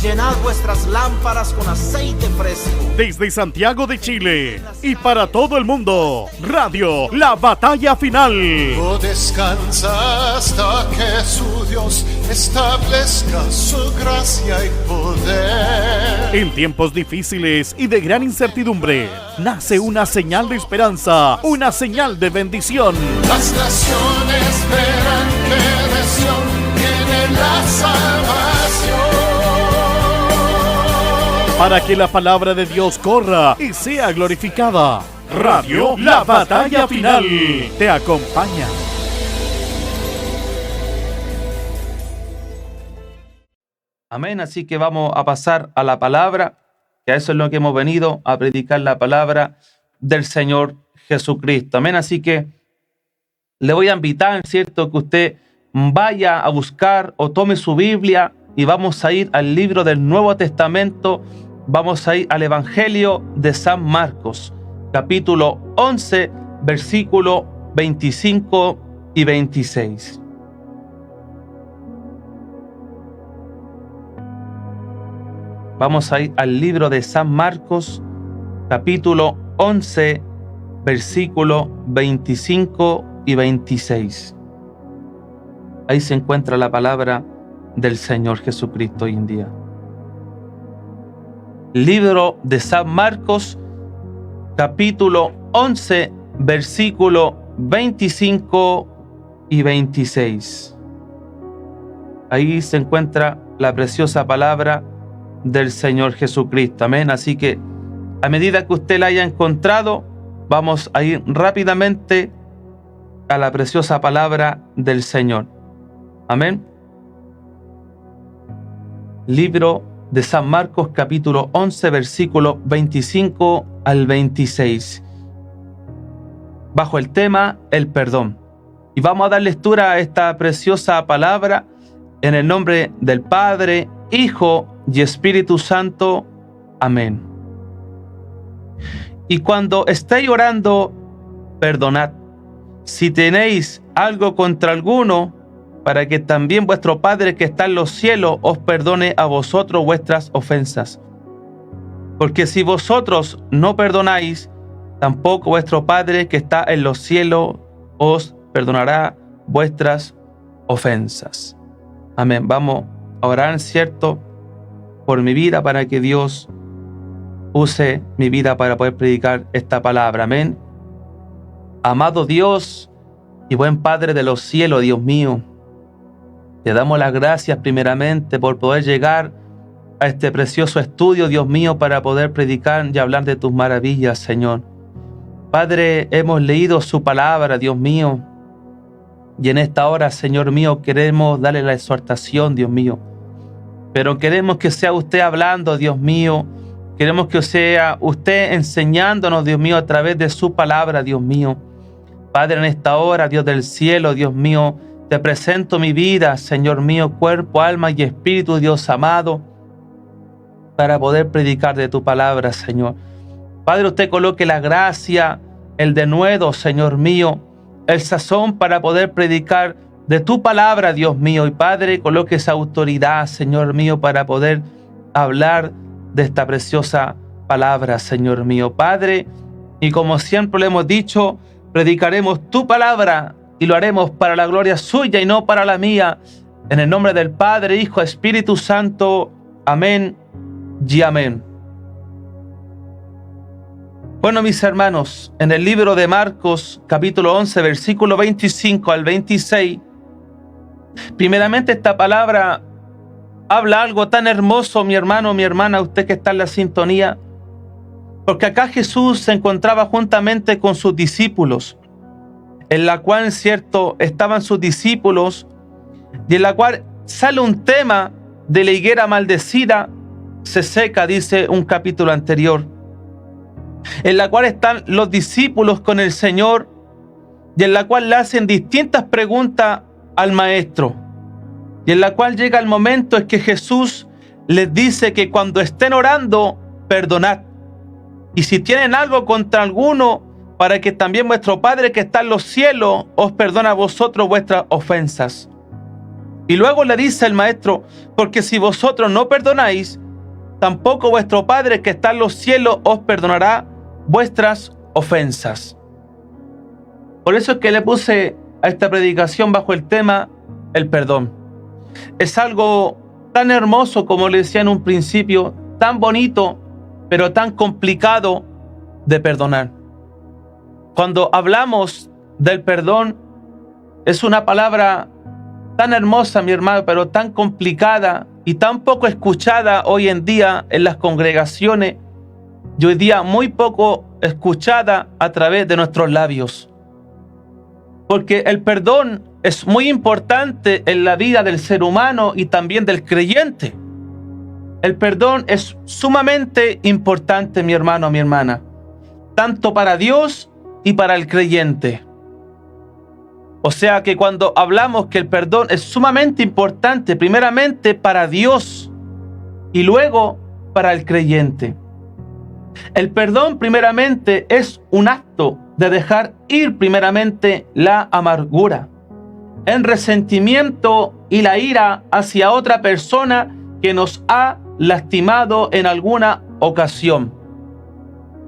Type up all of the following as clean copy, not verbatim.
llenad vuestras lámparas con aceite fresco. Desde Santiago de Chile y para todo el mundo, Radio La Batalla Final. No descansa hasta que su Dios establezca su gracia y poder. En tiempos difíciles y de gran incertidumbre, nace una señal de esperanza, una señal de bendición. Las naciones verán que de Sión viene la salvación. Para que la palabra de Dios corra y sea glorificada. Radio La Batalla Final te acompaña. Amén, así que vamos a pasar a la palabra, que a eso es lo que hemos venido, a predicar la palabra del Señor Jesucristo. Amén, así que le voy a invitar, ¿cierto?, que usted vaya a buscar o tome su Biblia y vamos a ir al libro del Nuevo Testamento, vamos a ir al Evangelio de San Marcos, capítulo 11, versículo 25 y 26. Vamos a ir al libro de San Marcos, capítulo 11, versículo 25 y 26. Ahí se encuentra la palabra del Señor Jesucristo hoy en día. Libro de San Marcos, capítulo 11, versículo 25 y 26. Ahí se encuentra la preciosa palabra del Señor Jesucristo. Amén. Así que a medida que usted la haya encontrado, vamos a ir rápidamente a la preciosa palabra del Señor. Amén. Libro de San Marcos, capítulo 11, versículo 25 al 26. Bajo el tema, el perdón. Y vamos a dar lectura a esta preciosa palabra en el nombre del Padre, Hijo y Espíritu Santo. Amén. Y cuando estéis orando, perdonad, si tenéis algo contra alguno, para que también vuestro Padre que está en los cielos os perdone a vosotros vuestras ofensas. Porque si vosotros no perdonáis, tampoco vuestro Padre que está en los cielos os perdonará vuestras ofensas. Amén. Vamos a orar, ¿cierto?, por mi vida, para que Dios use mi vida para poder predicar esta palabra. Amén. Amado Dios y buen Padre de los cielos, Dios mío, te damos las gracias primeramente por poder llegar a este precioso estudio, Dios mío, para poder predicar y hablar de tus maravillas, Señor. Padre, hemos leído su palabra, Dios mío, y en esta hora, Señor mío, queremos darle la exhortación, Dios mío. Pero queremos que sea usted hablando, Dios mío. Queremos que sea usted enseñándonos, Dios mío, a través de su palabra, Dios mío. Padre, en esta hora, Dios del cielo, Dios mío, te presento mi vida, Señor mío, cuerpo, alma y espíritu, Dios amado, para poder predicar de tu palabra, Señor. Padre, usted coloque la gracia, el denuedo, Señor mío, el sazón para poder predicar de tu palabra, Dios mío. Y Padre, coloque esa autoridad, Señor mío, para poder hablar de esta preciosa palabra, Señor mío. Padre, y como siempre lo hemos dicho, predicaremos tu palabra y lo haremos para la gloria suya y no para la mía. En el nombre del Padre, Hijo, Espíritu Santo. Amén y amén. Bueno, mis hermanos, en el libro de Marcos, capítulo 11, versículo 25 al 26, primeramente esta palabra habla algo tan hermoso, mi hermano, mi hermana, usted que está en la sintonía, porque acá Jesús se encontraba juntamente con sus discípulos, en la cual, cierto, estaban sus discípulos, y en la cual sale un tema de la higuera maldecida, se seca, dice un capítulo anterior, en la cual están los discípulos con el Señor, y en la cual le hacen distintas preguntas al Maestro, y en la cual llega el momento en que Jesús les dice que cuando estén orando, perdonad, y si tienen algo contra alguno, para que también vuestro Padre que está en los cielos os perdone a vosotros vuestras ofensas. Y luego le dice el maestro, porque si vosotros no perdonáis, tampoco vuestro Padre que está en los cielos os perdonará vuestras ofensas. Por eso es que le puse a esta predicación bajo el tema el perdón. Es algo tan hermoso, como le decía en un principio, tan bonito, pero tan complicado de perdonar. Cuando hablamos del perdón, es una palabra tan hermosa, mi hermano, pero tan complicada y tan poco escuchada hoy en día en las congregaciones, y hoy día muy poco escuchada a través de nuestros labios. Porque el perdón es muy importante en la vida del ser humano y también del creyente. El perdón es sumamente importante, mi hermano, mi hermana, tanto para Dios y para el creyente. O sea que cuando hablamos que el perdón es sumamente importante, primeramente para Dios y luego para el creyente. El perdón primeramente es un acto de dejar ir primeramente la amargura, el resentimiento y la ira hacia otra persona que nos ha lastimado en alguna ocasión.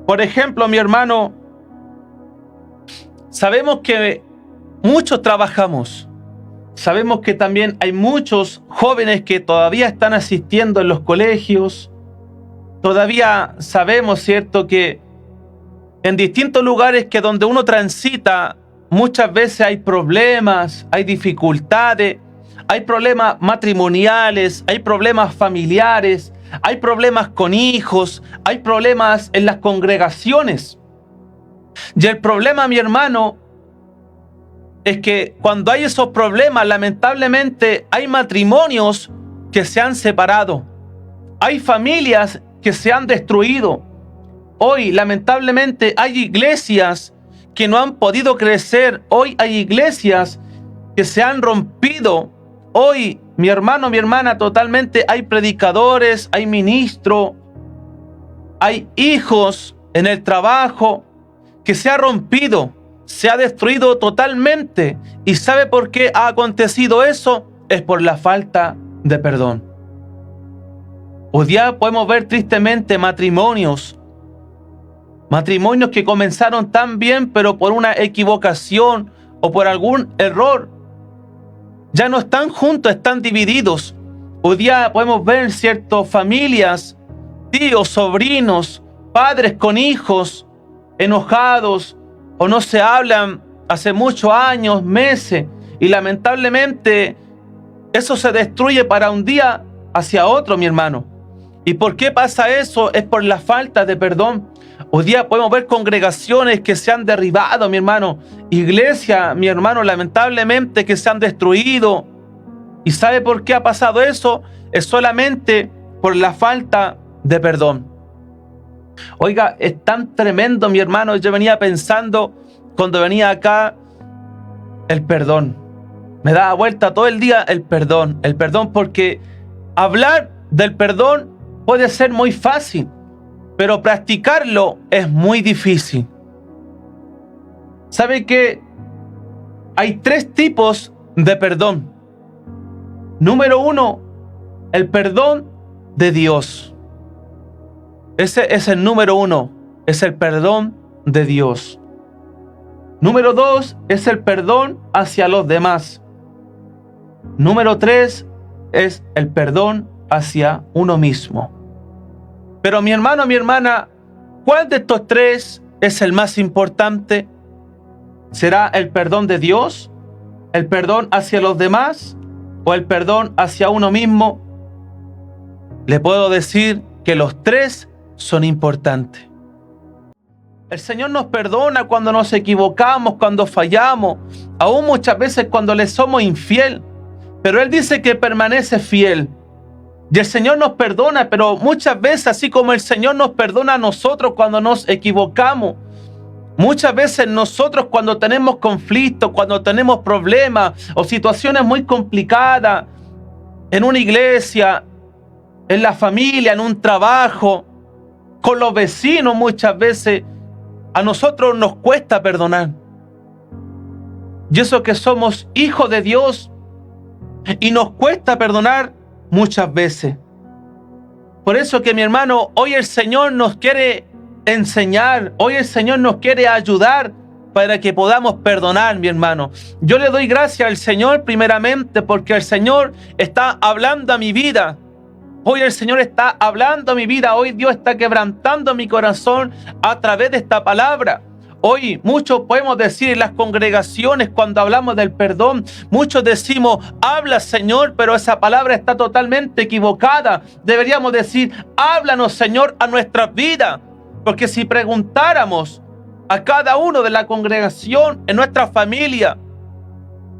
Por ejemplo, mi hermano, sabemos que muchos trabajamos. Sabemos que también hay muchos jóvenes que todavía están asistiendo en los colegios. Todavía sabemos, ¿cierto?, que en distintos lugares que donde uno transita, muchas veces hay problemas, hay dificultades, hay problemas matrimoniales, hay problemas familiares, hay problemas con hijos, hay problemas en las congregaciones. Y el problema, mi hermano, es que cuando hay esos problemas, lamentablemente hay matrimonios que se han separado. Hay familias que se han destruido. Hoy, lamentablemente, hay iglesias que no han podido crecer. Hoy hay iglesias que se han rompido. Hoy, mi hermano, mi hermana, totalmente hay predicadores, hay ministros, hay hijos en el trabajo que se ha rompido, se ha destruido totalmente. ¿Y sabe por qué ha acontecido eso? Es por la falta de perdón. Hoy día podemos ver tristemente matrimonios que comenzaron tan bien, pero por una equivocación o por algún error, ya no están juntos, están divididos. Hoy día podemos ver ciertas familias, tíos, sobrinos, padres con hijos, enojados o no se hablan hace muchos años, meses, y lamentablemente eso se destruye para un día hacia otro, mi hermano. ¿Y por qué pasa eso? Es por la falta de perdón. Hoy día podemos ver congregaciones que se han derribado, mi hermano. Iglesias, mi hermano, lamentablemente que se han destruido. ¿Y sabe por qué ha pasado eso? Es solamente por la falta de perdón. Oiga, es tan tremendo, mi hermano. Yo venía pensando cuando venía acá, el perdón. Me daba vuelta todo el día el perdón, porque hablar del perdón puede ser muy fácil, pero practicarlo es muy difícil. ¿Sabe que hay 3 tipos de perdón? Número 1, el perdón de Dios. Ese es el número 1, es el perdón de Dios. Número 2 es el perdón hacia los demás. Número 3 es el perdón hacia uno mismo. Pero mi hermano, mi hermana, ¿cuál de estos 3 es el más importante? ¿Será el perdón de Dios, el perdón hacia los demás o el perdón hacia uno mismo? Le puedo decir que los 3 son importantes. El Señor nos perdona cuando nos equivocamos, cuando fallamos, aún muchas veces cuando le somos infiel, pero Él dice que permanece fiel. Y el Señor nos perdona, pero muchas veces, así como el Señor nos perdona a nosotros cuando nos equivocamos, muchas veces nosotros cuando tenemos conflictos, cuando tenemos problemas o situaciones muy complicadas en una iglesia, en la familia, en un trabajo, con los vecinos, muchas veces a nosotros nos cuesta perdonar. Y eso que somos hijos de Dios, Y nos cuesta perdonar muchas veces. Por eso que mi hermano, hoy el Señor nos quiere enseñar, hoy el Señor nos quiere ayudar para que podamos perdonar, mi hermano. Yo le doy gracias al Señor primeramente porque el Señor está hablando a mi vida. Hoy el Señor está hablando a mi vida. Hoy Dios está quebrantando mi corazón a través de esta palabra. Hoy muchos podemos decir en las congregaciones cuando hablamos del perdón, muchos decimos, habla Señor, pero esa palabra está totalmente equivocada. Deberíamos decir, háblanos Señor a nuestras vidas. Porque si preguntáramos a cada uno de la congregación, en nuestra familia,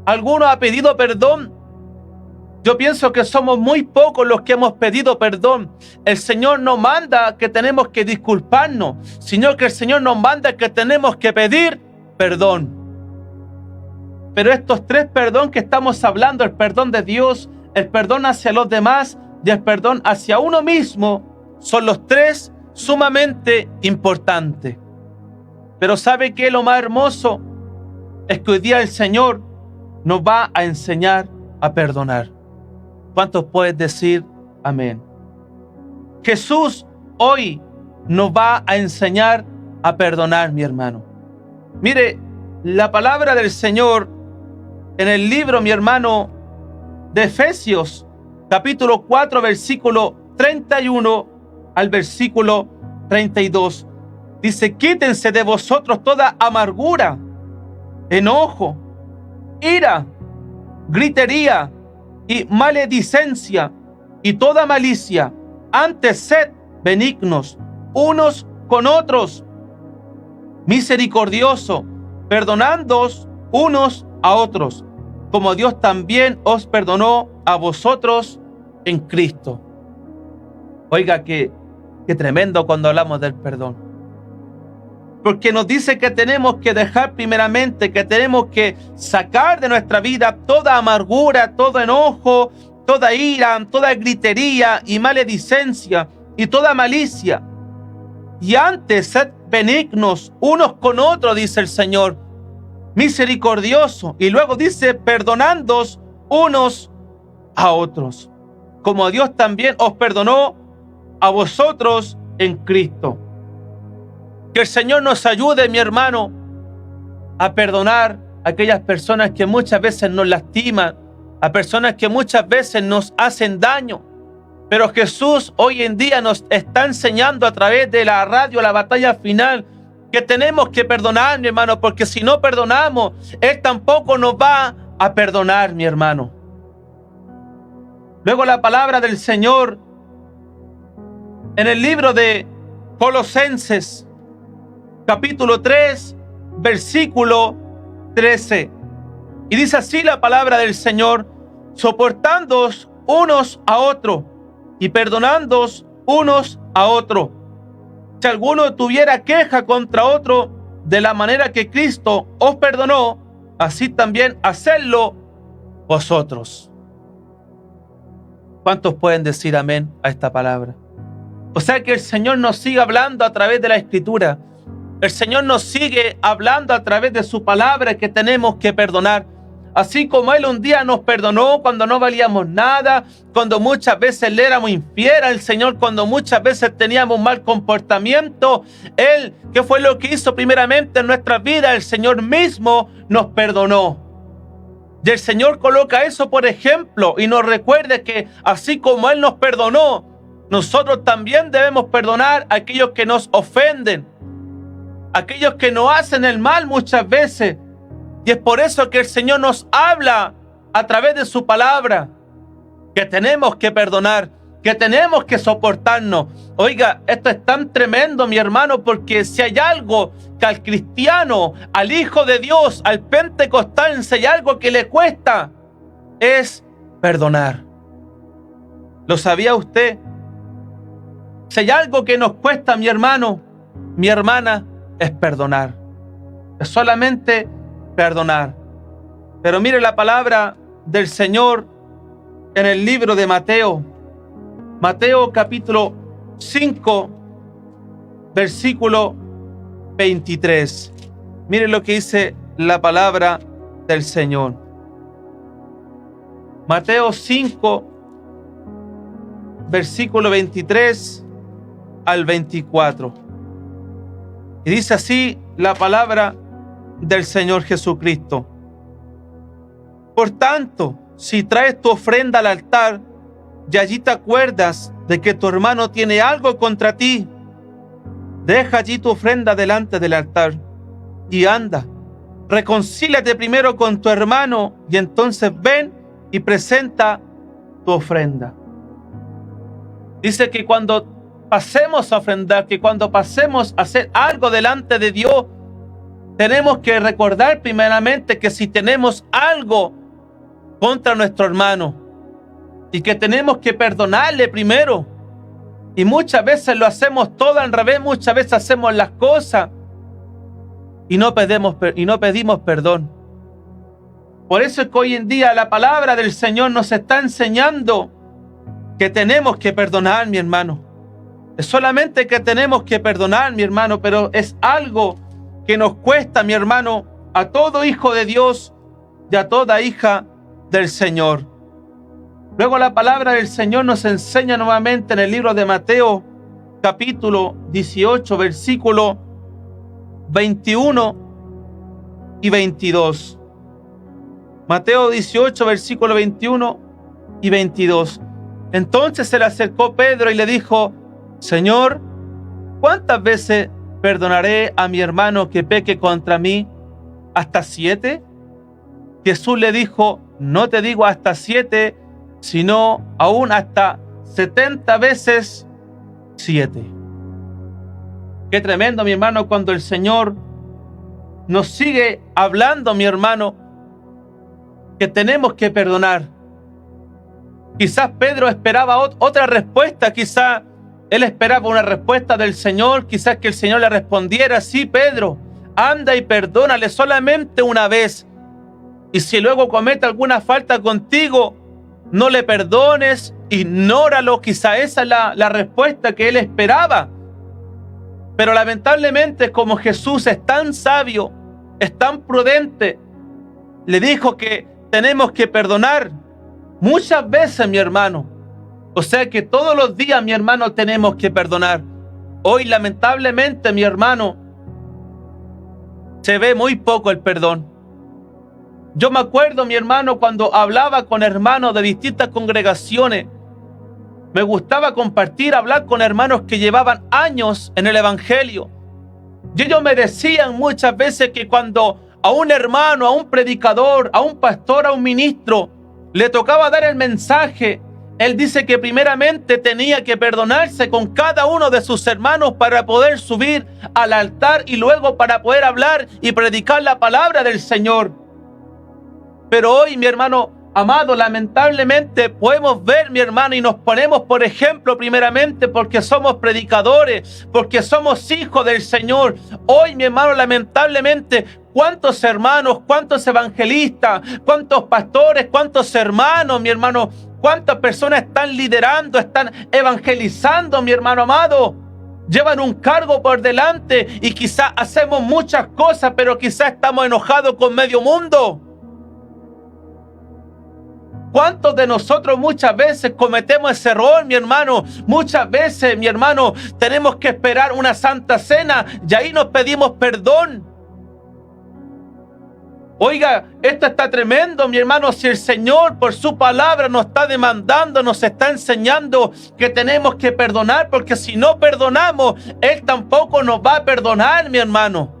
¿alguno ha pedido perdón? Yo pienso que somos muy pocos los que hemos pedido perdón. El Señor nos manda que tenemos que disculparnos, sino que el Señor nos manda que tenemos que pedir perdón. Pero estos tres perdón que estamos hablando, el perdón de Dios, el perdón hacia los demás y el perdón hacia uno mismo, son los tres sumamente importantes. Pero ¿sabe qué? Lo más hermoso es que hoy día el Señor nos va a enseñar a perdonar. ¿Cuántos pueden decir amén? Jesús hoy nos va a enseñar a perdonar, mi hermano. Mire, la palabra del Señor en el libro, mi hermano, de Efesios, capítulo 4, versículo 31 al versículo 32. Dice, quítense de vosotros toda amargura, enojo, ira, gritería y maledicencia y toda malicia. Antes sed benignos unos con otros, misericordiosos, perdonándoos unos a otros, como Dios también os perdonó a vosotros en Cristo. Oiga, qué tremendo cuando hablamos del perdón. Porque nos dice que tenemos que dejar primeramente, que tenemos que sacar de nuestra vida toda amargura, todo enojo, toda ira, toda gritería y maledicencia y toda malicia. Y antes sed benignos unos con otros, dice el Señor, misericordioso. Y luego dice, perdonándoos unos a otros, como Dios también os perdonó a vosotros en Cristo. Que el Señor nos ayude, mi hermano, a perdonar a aquellas personas que muchas veces nos lastiman, a personas que muchas veces nos hacen daño. Pero Jesús hoy en día nos está enseñando a través de la radio, la batalla final, que tenemos que perdonar, mi hermano, porque si no perdonamos, Él tampoco nos va a perdonar, mi hermano. Luego la palabra del Señor en el libro de Colosenses, capítulo 3, versículo 13. Y dice así la palabra del Señor, soportándoos unos a otros y perdonándoos unos a otros. Si alguno tuviera queja contra otro, de la manera que Cristo os perdonó, así también hacedlo vosotros. ¿Cuántos pueden decir amén a esta palabra? O sea que el Señor nos sigue hablando a través de la Escritura. El Señor nos sigue hablando a través de su palabra que tenemos que perdonar. Así como Él un día nos perdonó cuando no valíamos nada, cuando muchas veces le éramos infieles al Señor, cuando muchas veces teníamos mal comportamiento. Él, ¿qué fue lo que hizo primeramente en nuestras vidas? El Señor mismo nos perdonó. Y el Señor coloca eso por ejemplo y nos recuerda que así como Él nos perdonó, nosotros también debemos perdonar a aquellos que nos ofenden, aquellos que nos hacen el mal muchas veces. Y es por eso que el Señor nos habla a través de su palabra, que tenemos que perdonar, que tenemos que soportarnos. Oiga, esto es tan tremendo, mi hermano, porque si hay algo que al cristiano, al Hijo de Dios, al pentecostal, si hay algo que le cuesta, es perdonar. ¿Lo sabía usted? Si hay algo que nos cuesta, mi hermano, mi hermana, es perdonar. Es solamente perdonar. Pero mire la palabra del Señor en el libro de Mateo. Mateo capítulo 5, versículo 23. Mire lo que dice la palabra del Señor. Mateo 5, versículo 23 al 24. Y dice así la palabra del Señor Jesucristo. Por tanto, si traes tu ofrenda al altar y allí te acuerdas de que tu hermano tiene algo contra ti, deja allí tu ofrenda delante del altar y anda, reconcíliate primero con tu hermano y entonces ven y presenta tu ofrenda. Dice que cuando pasemos a ofrendar, que cuando pasemos a hacer algo delante de Dios, tenemos que recordar primeramente que si tenemos algo contra nuestro hermano y que tenemos que perdonarle primero. Y muchas veces lo hacemos todo al revés, muchas veces hacemos las cosas y no pedimos perdón. Por eso es que hoy en día la palabra del Señor nos está enseñando que tenemos que perdonar, mi hermano. Es solamente que tenemos que perdonar, mi hermano, pero es algo que nos cuesta, mi hermano, a todo hijo de Dios y a toda hija del Señor. Luego la palabra del Señor nos enseña nuevamente en el libro de Mateo, capítulo 18, versículo 21 y 22. Mateo 18, versículo 21 y 22. Entonces se le acercó Pedro y le dijo: Señor, ¿cuántas veces perdonaré a mi hermano que peque contra mí? ¿Hasta 7? Jesús le dijo: no te digo hasta 7, sino aún hasta 70 veces 7. Qué tremendo, mi hermano, cuando el Señor nos sigue hablando, mi hermano, que tenemos que perdonar. Quizás Pedro esperaba otra respuesta, quizás él esperaba una respuesta del Señor, quizás que el Señor le respondiera: sí, Pedro, anda y perdónale solamente una vez. Y si luego comete alguna falta contigo, no le perdones, ignóralo. Quizá esa es la respuesta que él esperaba. Pero lamentablemente, como Jesús es tan sabio, es tan prudente, le dijo que tenemos que perdonar muchas veces, mi hermano. O sea que todos los días, mi hermano, tenemos que perdonar. Hoy, lamentablemente, mi hermano, se ve muy poco el perdón. Yo me acuerdo, mi hermano, cuando hablaba con hermanos de distintas congregaciones, me gustaba compartir, hablar con hermanos que llevaban años en el evangelio. Y ellos me decían muchas veces que cuando a un hermano, a un predicador, a un pastor, a un ministro, le tocaba dar el mensaje, él dice que primeramente tenía que perdonarse con cada uno de sus hermanos para poder subir al altar y luego para poder hablar y predicar la palabra del Señor. Pero hoy, mi hermano amado, lamentablemente podemos ver, mi hermano, y nos ponemos por ejemplo primeramente porque somos predicadores, porque somos hijos del Señor. Hoy, mi hermano, lamentablemente, cuántos hermanos, cuántos evangelistas, cuántos pastores, cuántos hermanos, mi hermano, cuántas personas están liderando, están evangelizando, mi hermano amado. Llevan un cargo por delante y quizás hacemos muchas cosas, pero quizás estamos enojados con medio mundo. ¿Cuántos de nosotros muchas veces cometemos ese error, mi hermano? Muchas veces, mi hermano, tenemos que esperar una santa cena y ahí nos pedimos perdón. Oiga, esto está tremendo, mi hermano. Si el Señor por su palabra nos está demandando, nos está enseñando que tenemos que perdonar, porque si no perdonamos, Él tampoco nos va a perdonar, mi hermano.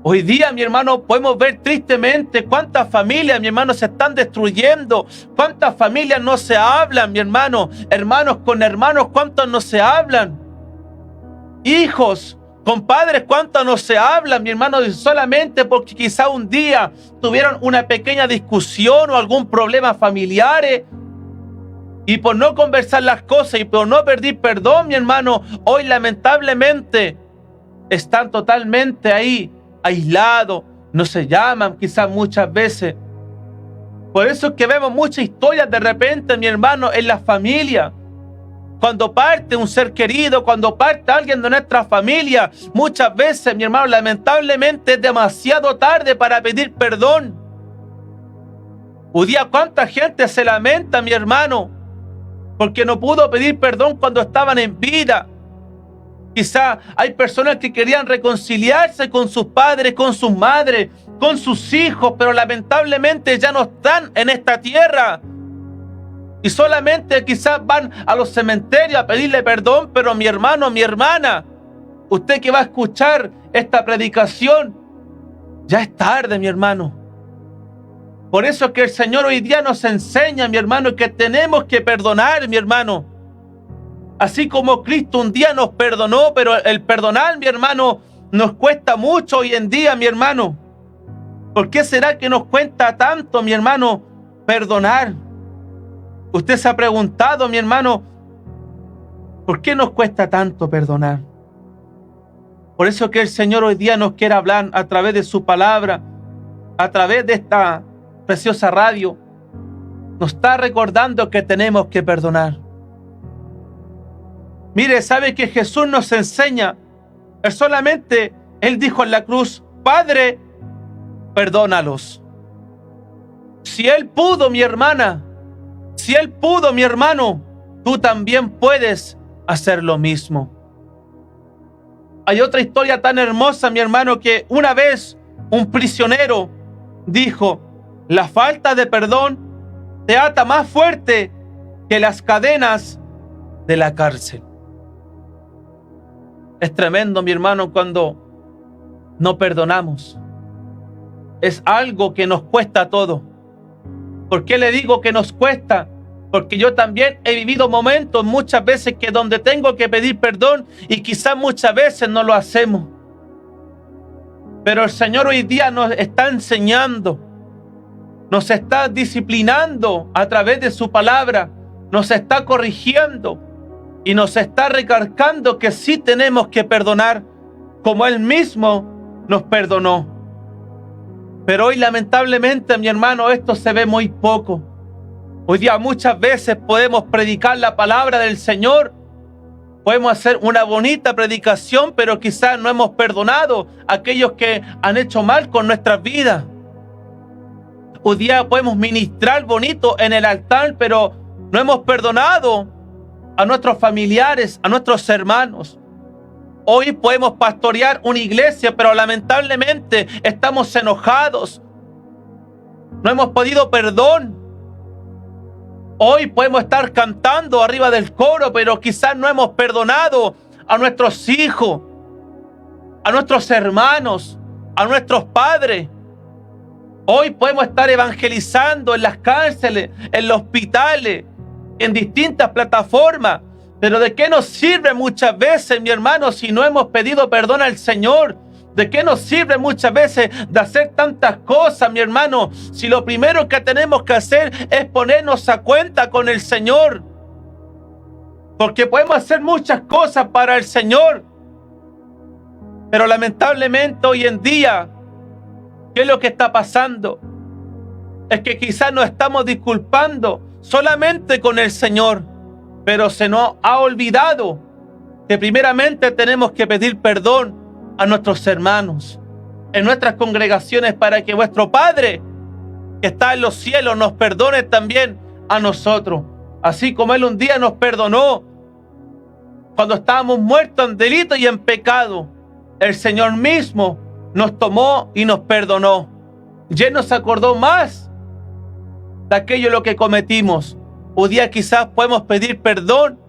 Hoy día, mi hermano, podemos ver tristemente cuántas familias, mi hermano, se están destruyendo. Cuántas familias no se hablan, mi hermano. Hermanos con hermanos, cuántos no se hablan. Hijos con padres, cuántos no se hablan, mi hermano, solamente porque quizá un día tuvieron una pequeña discusión o algún problema familiar. Y por no conversar las cosas y por no pedir perdón, mi hermano, hoy lamentablemente están totalmente ahí, aislados, no se llaman quizás muchas veces. Por eso es que vemos muchas historias de repente, mi hermano, en la familia. Cuando parte un ser querido, cuando parte alguien de nuestra familia, muchas veces, mi hermano, lamentablemente es demasiado tarde para pedir perdón. Hoy día, ¿cuánta gente se lamenta, mi hermano, porque no pudo pedir perdón cuando estaban en vida? Quizá hay personas que querían reconciliarse con sus padres, con sus madres, con sus hijos, pero lamentablemente ya no están en esta tierra. Y solamente quizás van a los cementerios a pedirle perdón, pero mi hermano, mi hermana, usted que va a escuchar esta predicación, ya es tarde, mi hermano. Por eso es que el Señor hoy día nos enseña, mi hermano, que tenemos que perdonar, mi hermano. Así como Cristo un día nos perdonó, pero el perdonar, mi hermano, nos cuesta mucho hoy en día, mi hermano. ¿Por qué será que nos cuesta tanto, mi hermano, perdonar? Usted se ha preguntado, mi hermano, ¿por qué nos cuesta tanto perdonar? Por eso que el Señor hoy día nos quiere hablar a través de su palabra, a través de esta preciosa radio. Nos está recordando que tenemos que perdonar. Mire, ¿sabe que Jesús nos enseña? Él dijo en la cruz, Padre, perdónalos. Si Él pudo, mi hermana, si Él pudo, mi hermano, tú también puedes hacer lo mismo. Hay otra historia tan hermosa, mi hermano, que una vez un prisionero dijo, la falta de perdón te ata más fuerte que las cadenas de la cárcel. Es tremendo, mi hermano, cuando no perdonamos. Es algo que nos cuesta todo. ¿Por qué le digo que nos cuesta? Porque yo también he vivido momentos muchas veces que donde tengo que pedir perdón y quizás muchas veces no lo hacemos. Pero el Señor hoy día nos está enseñando, nos está disciplinando a través de su palabra, nos está corrigiendo y nos está recalcando que sí tenemos que perdonar como Él mismo nos perdonó. Pero hoy lamentablemente, mi hermano, esto se ve muy poco. Hoy día muchas veces podemos predicar la palabra del Señor, podemos hacer una bonita predicación, pero quizás no hemos perdonado a aquellos que han hecho mal con nuestras vidas. Hoy día podemos ministrar bonito en el altar, pero no hemos perdonado a nuestros familiares, a nuestros hermanos. Hoy podemos pastorear una iglesia, pero lamentablemente estamos enojados. No hemos pedido perdón. Hoy podemos estar cantando arriba del coro, pero quizás no hemos perdonado a nuestros hijos, a nuestros hermanos, a nuestros padres. Hoy podemos estar evangelizando en las cárceles, en los hospitales, en distintas plataformas. Pero ¿de qué nos sirve muchas veces, mi hermano, si no hemos pedido perdón al Señor? ¿De qué nos sirve muchas veces de hacer tantas cosas, mi hermano, si lo primero que tenemos que hacer es ponernos a cuenta con el Señor? Porque podemos hacer muchas cosas para el Señor, pero lamentablemente hoy en día, ¿qué es lo que está pasando? Es que quizás nos estamos disculpando solamente con el Señor, pero se nos ha olvidado que primeramente tenemos que pedir perdón a nuestros hermanos en nuestras congregaciones para que vuestro Padre que está en los cielos nos perdone también a nosotros, así como Él un día nos perdonó cuando estábamos muertos en delito y en pecado. El Señor mismo nos tomó y nos perdonó, y Él nos acordó más de aquello lo que cometimos. Hoy día quizás podemos pedir perdón,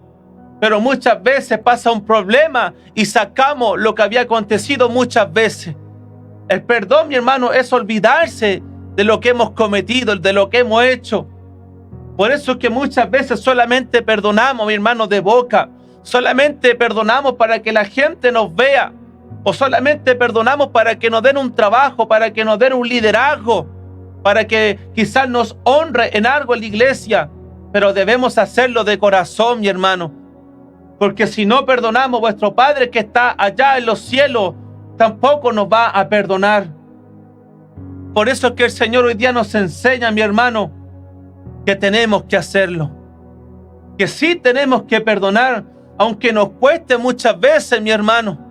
pero muchas veces pasa un problema y sacamos lo que había acontecido muchas veces. El perdón, mi hermano, es olvidarse de lo que hemos cometido, de lo que hemos hecho. Por eso es que muchas veces solamente perdonamos, mi hermano, de boca. Solamente perdonamos para que la gente nos vea. O solamente perdonamos para que nos den un trabajo, para que nos den un liderazgo, para que quizás nos honre en algo en la iglesia. Pero debemos hacerlo de corazón, mi hermano. Porque si no perdonamos, vuestro Padre que está allá en los cielos tampoco nos va a perdonar. Por eso es que el Señor hoy día nos enseña, mi hermano, que tenemos que hacerlo. Que sí tenemos que perdonar, aunque nos cueste muchas veces, mi hermano.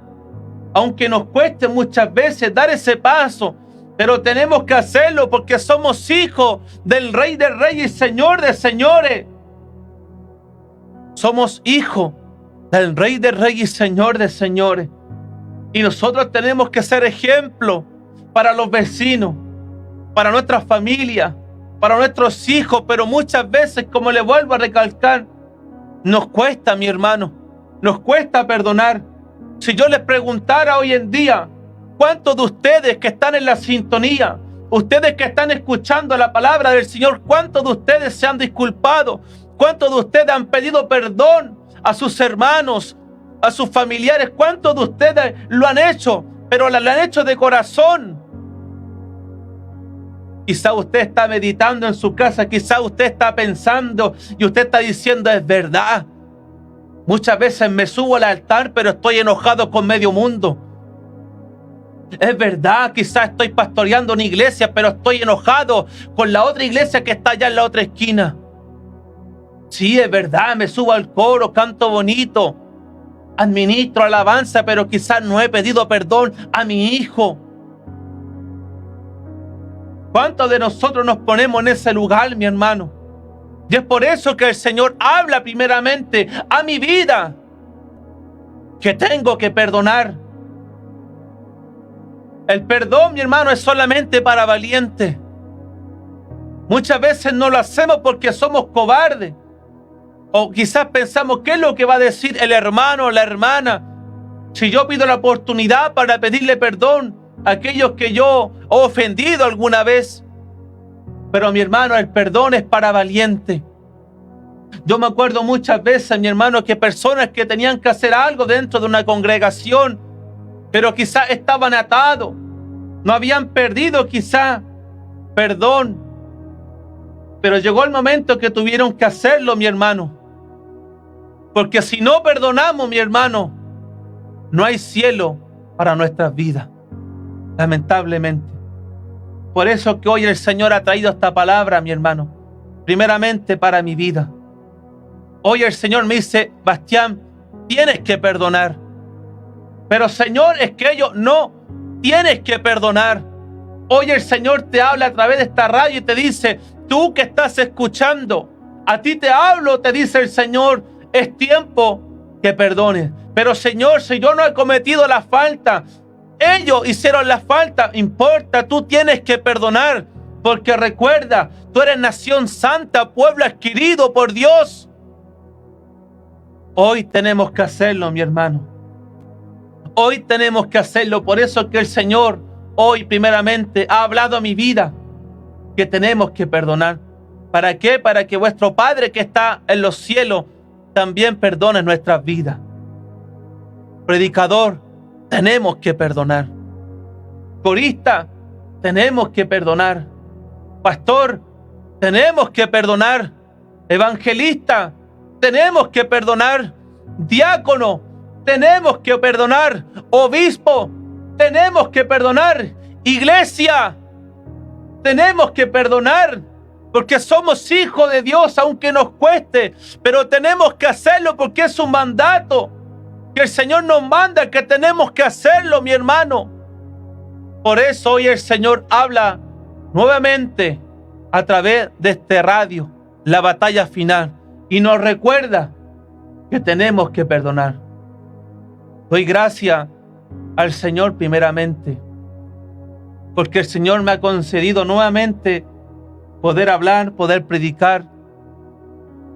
Aunque nos cueste muchas veces dar ese paso Pero tenemos que hacerlo porque somos hijos del Rey de Reyes y Señor de Señores. Somos hijos del Rey de Reyes y Señor de Señores. Y nosotros tenemos que ser ejemplo para los vecinos, para nuestra familia, para nuestros hijos. Pero muchas veces, como le vuelvo a recalcar, nos cuesta, mi hermano, nos cuesta perdonar. Si yo les preguntara hoy en día, ¿cuántos de ustedes que están en la sintonía, ustedes que están escuchando la palabra del Señor, cuántos de ustedes se han disculpado? ¿Cuántos de ustedes han pedido perdón a sus hermanos, a sus familiares? ¿Cuántos de ustedes lo han hecho? Pero lo han hecho de corazón. Quizá usted está meditando en su casa, quizá usted está pensando y usted está diciendo, es verdad. Muchas veces me subo al altar, pero estoy enojado con medio mundo. Es verdad, quizás estoy pastoreando una iglesia, pero estoy enojado con la otra iglesia que está allá en la otra esquina. Sí, es verdad, me subo al coro, canto bonito, administro alabanza, pero quizás no he pedido perdón a mi hijo. ¿Cuántos de nosotros nos ponemos en ese lugar, mi hermano? Y es por eso que el Señor habla primeramente a mi vida, que tengo que perdonar. El perdón, mi hermano, es solamente para valientes. Muchas veces no lo hacemos porque somos cobardes. O quizás pensamos, ¿qué es lo que va a decir el hermano o la hermana si yo pido la oportunidad para pedirle perdón a aquellos que yo he ofendido alguna vez? Pero mi hermano, el perdón es para valientes. Yo me acuerdo muchas veces, mi hermano, que personas que tenían que hacer algo dentro de una congregación, pero quizás estaban atados, no habían perdido quizás perdón, pero llegó el momento que tuvieron que hacerlo, mi hermano, porque si no perdonamos, mi hermano, no hay cielo para nuestras vidas, lamentablemente. Por eso que hoy el Señor ha traído esta palabra, mi hermano, primeramente para mi vida. Hoy el Señor me dice, Bastián, tienes que perdonar. Pero Señor, es que ellos no, tienes que perdonar. Hoy el Señor te habla a través de esta radio y te dice, tú que estás escuchando, a ti te hablo, te dice el Señor, es tiempo que perdones. Pero Señor, si yo no he cometido la falta, ellos hicieron la falta, importa, tú tienes que perdonar. Porque recuerda, tú eres nación santa, pueblo adquirido por Dios. Hoy tenemos que hacerlo, mi hermano. Hoy tenemos que hacerlo. Por eso que el Señor hoy primeramente ha hablado a mi vida que tenemos que perdonar. ¿Para qué? Para que vuestro Padre que está en los cielos también perdone nuestras vidas. Predicador, tenemos que perdonar. Corista, tenemos que perdonar. Pastor, tenemos que perdonar. Evangelista, tenemos que perdonar. Diácono, tenemos que perdonar. Obispo, tenemos que perdonar. Iglesia, tenemos que perdonar. Porque somos hijos de Dios, aunque nos cueste. Pero tenemos que hacerlo porque es un mandato que el Señor nos manda, que tenemos que hacerlo, mi hermano. Por eso hoy el Señor habla nuevamente a través de este radio, la batalla final, y nos recuerda que tenemos que perdonar. Doy gracias al Señor primeramente, porque el Señor me ha concedido nuevamente poder hablar, poder predicar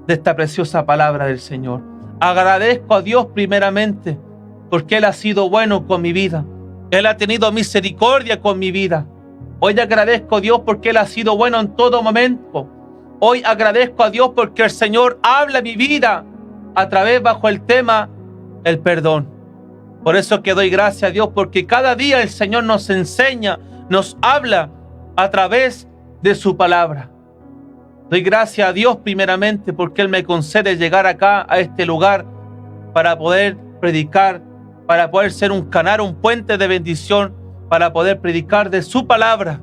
de esta preciosa palabra del Señor. Agradezco a Dios primeramente, porque Él ha sido bueno con mi vida. Él ha tenido misericordia con mi vida. Hoy agradezco a Dios porque Él ha sido bueno en todo momento. Hoy agradezco a Dios porque el Señor habla mi vida a través bajo el tema el perdón. Por eso que doy gracias a Dios, porque cada día el Señor nos enseña, nos habla a través de su palabra. Doy gracias a Dios primeramente porque Él me concede llegar acá a este lugar para poder predicar, para poder ser un canal, un puente de bendición, para poder predicar de su palabra.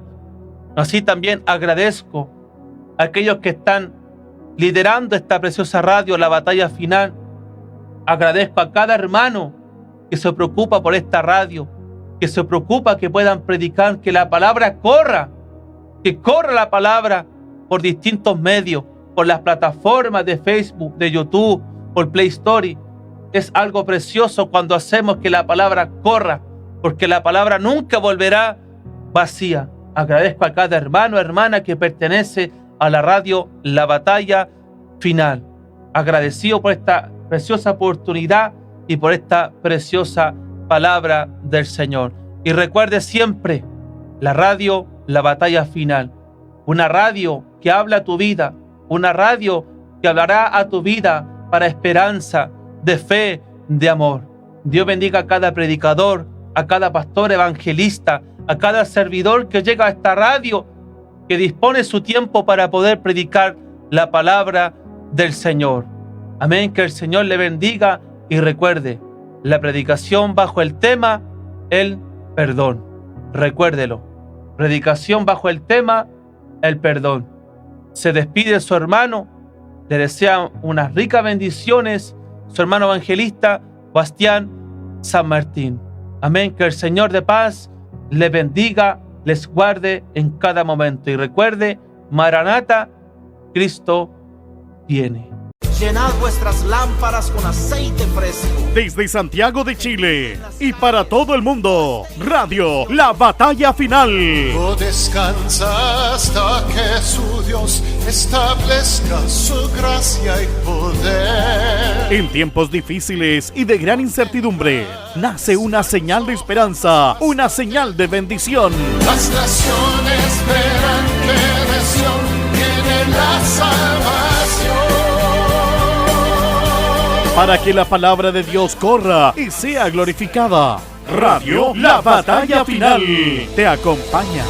Así también agradezco a aquellos que están liderando esta preciosa radio, la batalla final. Agradezco a cada hermano que se preocupa por esta radio, que se preocupa que puedan predicar, que la palabra corra, que corra la palabra por distintos medios, por las plataformas de Facebook, de YouTube, por Play Store. Es algo precioso cuando hacemos que la palabra corra, porque la palabra nunca volverá vacía. Agradezco a cada hermano o hermana que pertenece a la radio La Batalla Final. Agradecido por esta preciosa oportunidad y por esta preciosa palabra del Señor. Y recuerde siempre, la radio La Batalla Final, una radio que habla a tu vida, una radio que hablará a tu vida para esperanza, de fe, de amor. Dios bendiga a cada predicador, a cada pastor evangelista, a cada servidor que llega a esta radio, que dispone su tiempo para poder predicar la palabra del Señor. Amén, que el Señor le bendiga y recuerde, la predicación bajo el tema, el perdón. Recuérdelo, predicación bajo el tema, el perdón. Se despide su hermano, le desea unas ricas bendiciones, su hermano evangelista, Bastián San Martín. Amén, que el Señor de paz les bendiga, les guarde en cada momento. Y recuerde, Maranata, Cristo viene. Llenad vuestras lámparas con aceite fresco. Desde Santiago de Chile y para todo el mundo, Radio La Batalla Final. No descansa hasta que su Dios establezca su gracia y poder. En tiempos difíciles y de gran incertidumbre, nace una señal de esperanza, una señal de bendición. Las naciones verán que de Sión viene la salvación. Para que la palabra de Dios corra y sea glorificada. Radio La Batalla Final te acompaña.